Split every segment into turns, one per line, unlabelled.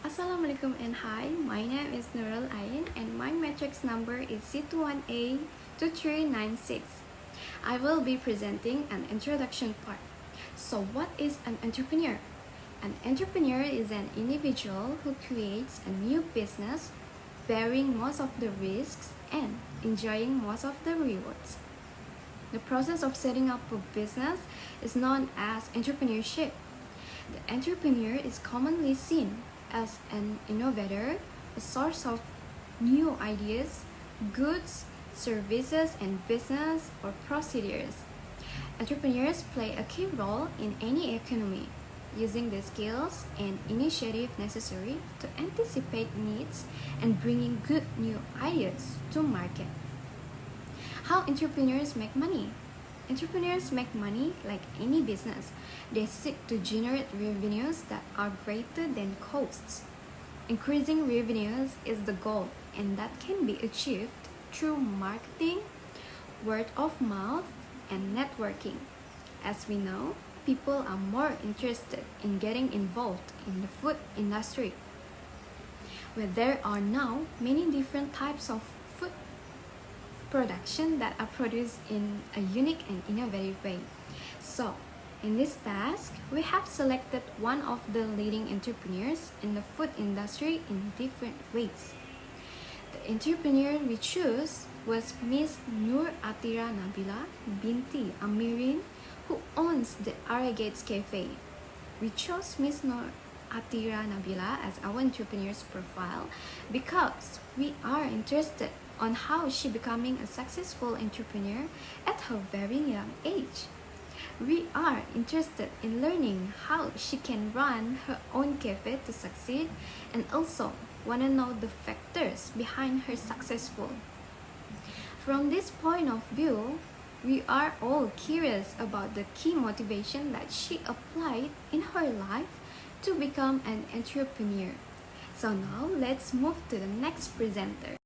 Assalamualaikum and hi, my name is Nurul Ain and my matrix number is C21A2396. I will be presenting an introduction part. So what is an entrepreneur? An entrepreneur is an individual who creates a new business, bearing most of the risks and enjoying most of the rewards. The process of setting up a business is known as entrepreneurship. The entrepreneur is commonly seen as an innovator, a source of new ideas, goods, services, and business or procedures. Entrepreneurs play a key role in any economy, using the skills and initiative necessary to anticipate needs and bringing good new ideas to market. How entrepreneurs make money? Entrepreneurs make money like any business. They seek to generate revenues that are greater than costs. Increasing revenues is the goal, and that can be achieved through marketing, word of mouth, and networking. As we know, people are more interested in getting involved in the food industry, where there are now many different types of food production that are produced in a unique and innovative way. So, in this task, we have selected one of the leading entrepreneurs in the food industry in different ways. The entrepreneur we chose was Miss Nur Atira Nabila binti Amirin, who owns the Gelagat Cafe. We chose Miss Nur Atira Nabila as our entrepreneur's profile because we are interested on how she becoming a successful entrepreneur at her very young age. We are interested in learning how she can run her own cafe to succeed and also want to know the factors behind her successful. From this point of view, we are all curious about the key motivation that she applied in her life to become an entrepreneur. So now let's move to the next presenter.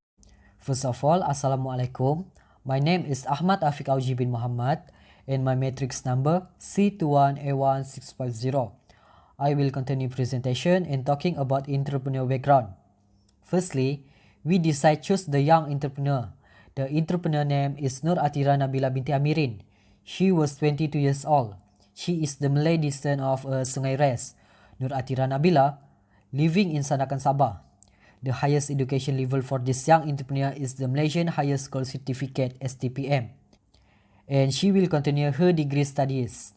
First of all, Assalamualaikum. My name is Ahmad Afiq Auji bin Muhammad and my matrix number C21A1650. I will continue presentation and talking about entrepreneur background. Firstly, we decide choose the young entrepreneur. The entrepreneur name is Nur Atira Nabila binti Amirin. She was 22 years old. She is the Malay descent of Sungai Res. Nur Atira Nabila, living in Sandakan, Sabah. The highest education level for this young entrepreneur is the Malaysian Higher School Certificate (STPM), and she will continue her degree studies.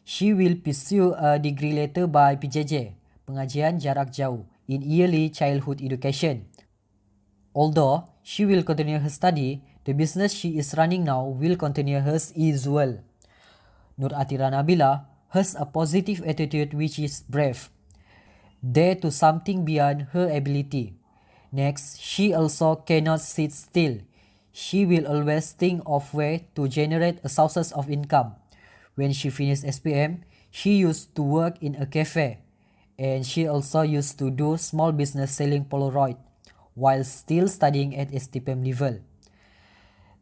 She will pursue a degree later by PJJ, Pengajian Jarak Jauh, in Early Childhood Education. Although she will continue her study, the business she is running now will continue hers as well. Nur Atira Nabila has a positive attitude which is brave. Dare to something beyond her ability. Next, she also cannot sit still. She will always think of way to generate a sources of income. When she finished SPM, she used to work in a cafe, and she also used to do small business selling Polaroid while still studying at STPM level.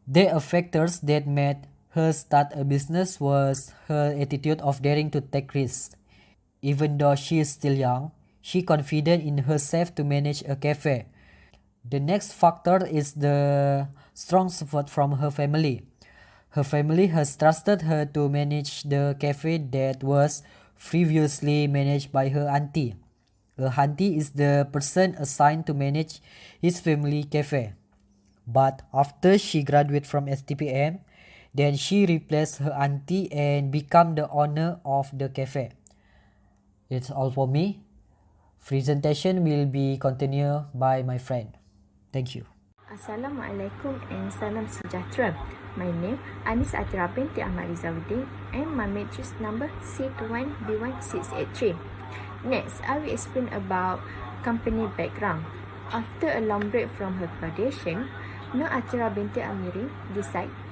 The factors that made her start a business was her attitude of daring to take risks. Even though she is still young, she confident in herself to manage a cafe. The next factor is the strong support from her family. Her family has trusted her to manage the cafe that was previously managed by her auntie. Her auntie is the person assigned to manage his family cafe. But after she graduated from STPM, then she replaced her auntie and become the owner of the cafe. It's all for me. Presentation will be continued by my friend. Thank you.
Assalamualaikum and salam sejahtera. My name Anis Atira binti Ahmad Rizawuddin and my matrix number C21B1683. Next, I will explain about company background. After a long break from her graduation, Nur Atira binti Amirin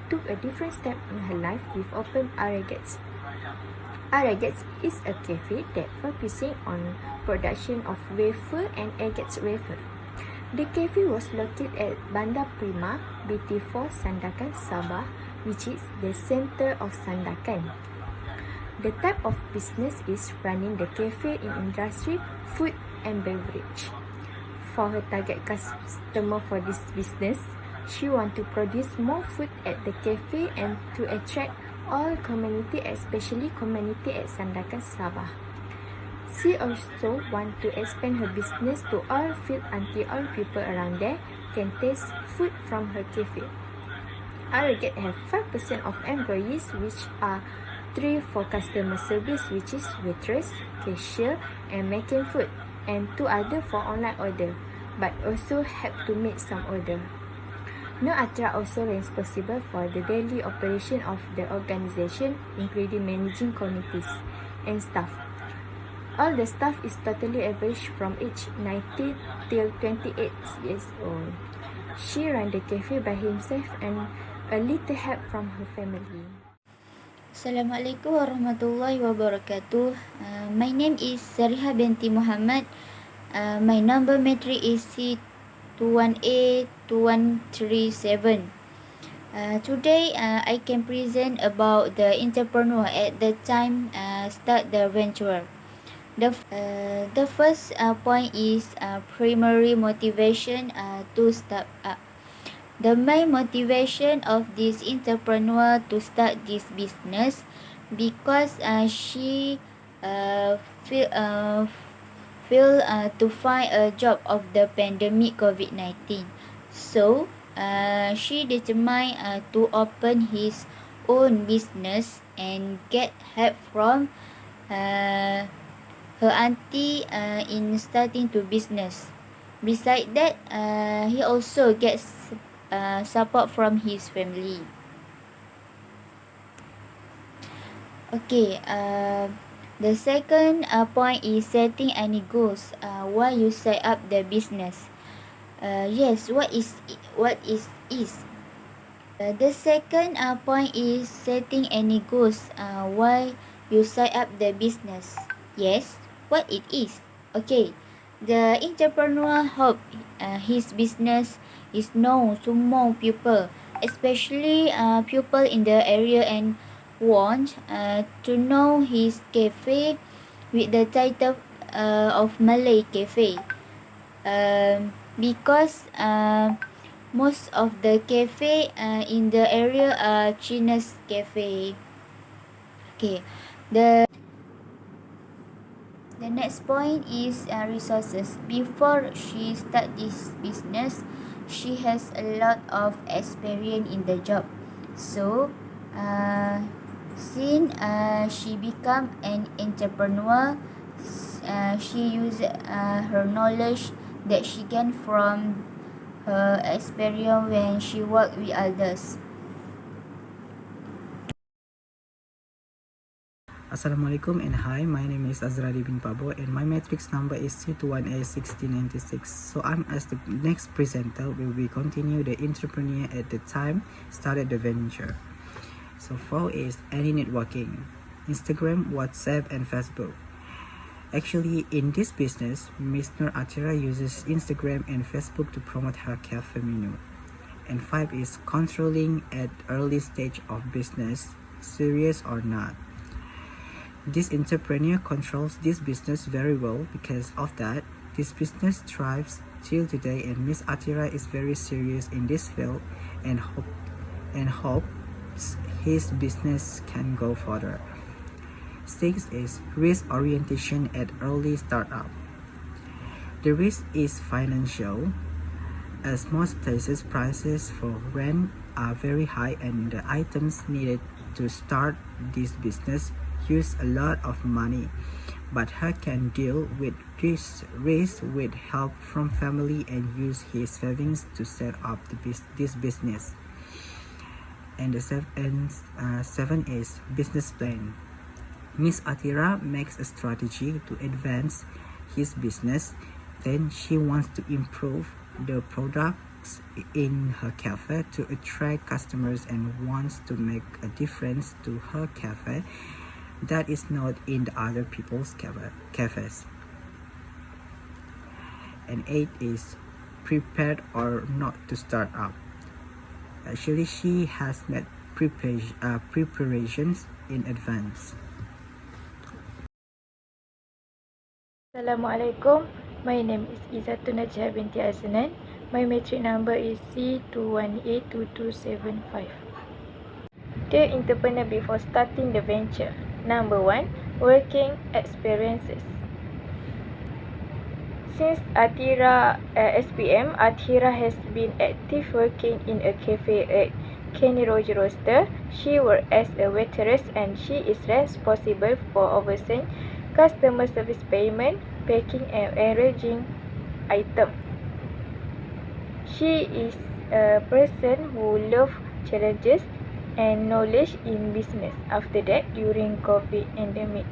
took a different step in her life with open Gelagat. Gelagat is a cafe that focusing on production of wafer and agate wafer. The cafe was located at Bandar Prima, BT4 Sandakan, Sabah, which is the center of Sandakan. The type of business is running the cafe in industry, food and beverage. For her target customer for this business, she wants to produce more food at the cafe and to attract all community, especially community at Sandakan, Sabah. She also wants to expand her business to all field until all people around there can taste food from her cafe. Gelagat have 5% of employees, which are 3 for customer service, which is waitress, cashier and making food, and 2 other for online order, but also help to make some order. Nur Atira also responsible for the daily operation of the organisation, including managing committees and staff. All the staff is totally average from age 90 till 28 years old. She run the cafe by himself and a little help from her family.
Assalamualaikum warahmatullahi wabarakatuh. My name is Sariha binti Muhammad. My number matric is C21A2137. Today I can present about the entrepreneur at the time start the venture. The first point is primary motivation to start up. The main motivation of this entrepreneur to start this business because she feel to find a job of the pandemic COVID-19. So she determined to open his own business and get help from her auntie in starting to business. Besides that, he also gets support from his family. Okay, the second point is setting any goals. Why you set up the business? Yes, what is? The second point is setting any goals. Why you set up the business? Yes, what it is? Okay, the entrepreneur hope his business is known to more people, especially people in the area, and want to know his cafe with the title of Malay Cafe. Because most of the cafe in the area are Chinese cafe. Okay, the next point is resources. Before she start this business, she has a lot of experience in the job. So, since she become an entrepreneur, she use her knowledge that she gained from her experience when she work with others.
Assalamualaikum and hi, my name is Azrali bin Pabo and my matrix number is C21A1696. So I'm as the next presenter will be continue the entrepreneur at the time started the venture. So 4 is any networking, Instagram, WhatsApp and Facebook. Actually in this business, Miss Nur Atira uses Instagram and Facebook to promote her cafe menu. And 5 is controlling at early stage of business, serious or not. This entrepreneur controls this business very well. Because of that, this business thrives till today and Miss Atira is very serious in this field and hopes his business can go further. 6 is risk orientation at early startup. The risk is financial, as most places prices for rent are very high and the items needed to start this business use a lot of money, but her can deal with this risk with help from family and use his savings to set up this business. And the 7 is business plan. Miss Atira makes a strategy to advance his business. Then she wants to improve the products in her cafe to attract customers and wants to make a difference to her cafe that is not in the other people's cafes. And 8 is prepared or not to start up. Actually, she has made preparations in advance.
Assalamualaikum. My name is Izatun Najah binti Aznan. My matric number is C2182275. The entrepreneur before starting the venture. Number 1. Working experiences. Since SPM, Atira has been active working in a cafe at Kenny Roger Roaster. She works as a waitress and she is responsible for overseeing customer service payment, packing and arranging items. She is a person who loves challenges and knowledge in business. After that, during COVID pandemic,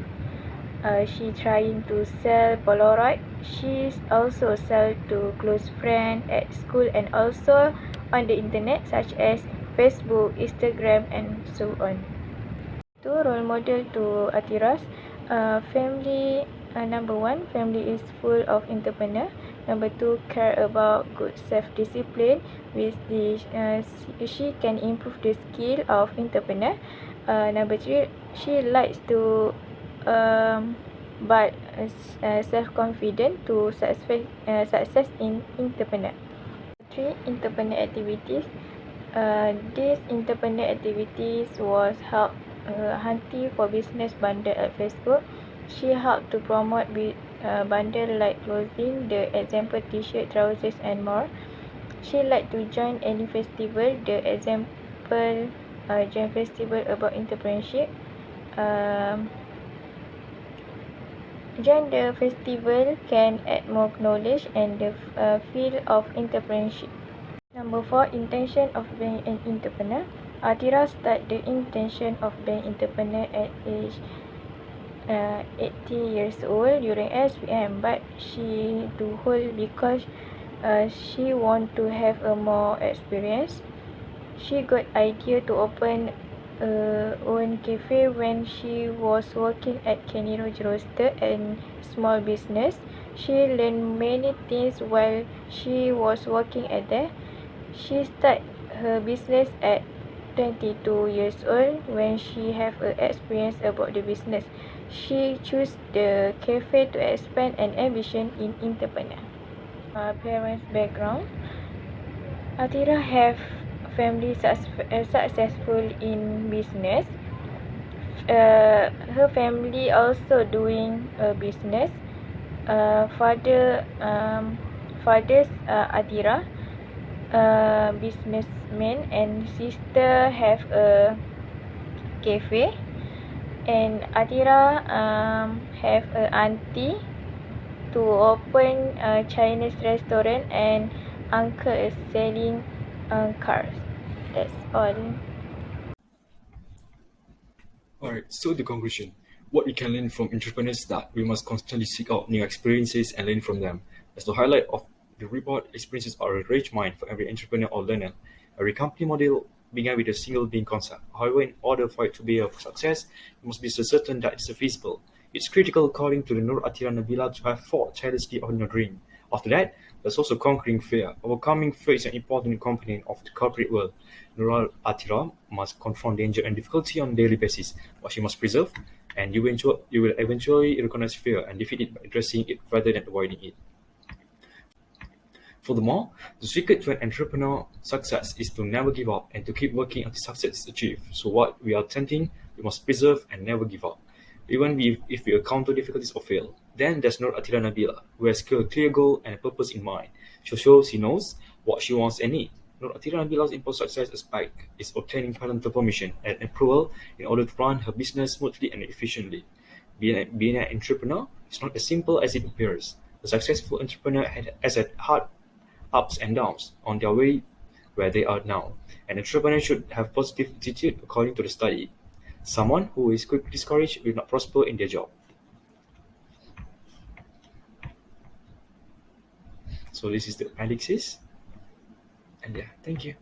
she trying to sell Polaroid. She also sell to close friends at school and also on the internet such as Facebook, Instagram and so on. Two role model to Atira's family. Number 1, family is full of entrepreneur. Number 2, care about good self-discipline. With this, she can improve the skill of entrepreneur. Number 3, she likes to but self-confident to success in entrepreneur. 3. Entrepreneur activities. These entrepreneur activities was help hunting for business bundle at Facebook. She helped to promote bundle like clothing, the example t-shirt, trousers and more. She like to join any festival, the example join festival about entrepreneurship. Join the festival can add more knowledge and the field of entrepreneurship. Number 4, intention of being an entrepreneur. Atira started the intention of being entrepreneur at age 80 years old during SPM, but she do hold because she want to have a more experience. She got idea to open own cafe when she was working at Kenny Roger Roaster and small business. She learned many things while she was working at there. She started her business at 22 years old when she have a experience about the business. She chose the cafe to expand an ambition in entrepreneur. Parents background. Atira have family successful in business. Her family also doing a business. Father's Atira, businessman, and sister have a cafe. And Atira have a auntie to open a Chinese restaurant, and uncle is selling cars. That's all.
Alright, so the conclusion. What we can learn from entrepreneurs is that we must constantly seek out new experiences and learn from them. As the highlight of the report, experiences are a rich mind for every entrepreneur or learner. Every company model began with a single being concept. However, in order for it to be a success, it must be certain that it's feasible. It's critical, according to the Nur Atira Nabila, to have fought tirelessly on your dream. After that, there's also conquering fear. Overcoming fear is an important component of the corporate world. Nur Atira must confront danger and difficulty on a daily basis, but she must preserve, and you will eventually recognize fear and defeat it by addressing it rather than avoiding it. Furthermore, the secret to an entrepreneur success is to never give up and to keep working until success is achieved. So what we are attempting, we must preserve and never give up. Even if we encounter difficulties or fail, then there's no Atira Nabila, who has a clear goal and a purpose in mind. She knows what she wants and needs. Nur Atira Nabila's important success aspect is obtaining parental permission and approval in order to run her business smoothly and efficiently. Being an entrepreneur is not as simple as it appears. A successful entrepreneur has had hard ups and downs on their way where they are now. An entrepreneur should have positive attitude according to the study. Someone who is quickly discouraged will not prosper in their job. So this is the appendixes. And yeah, thank you.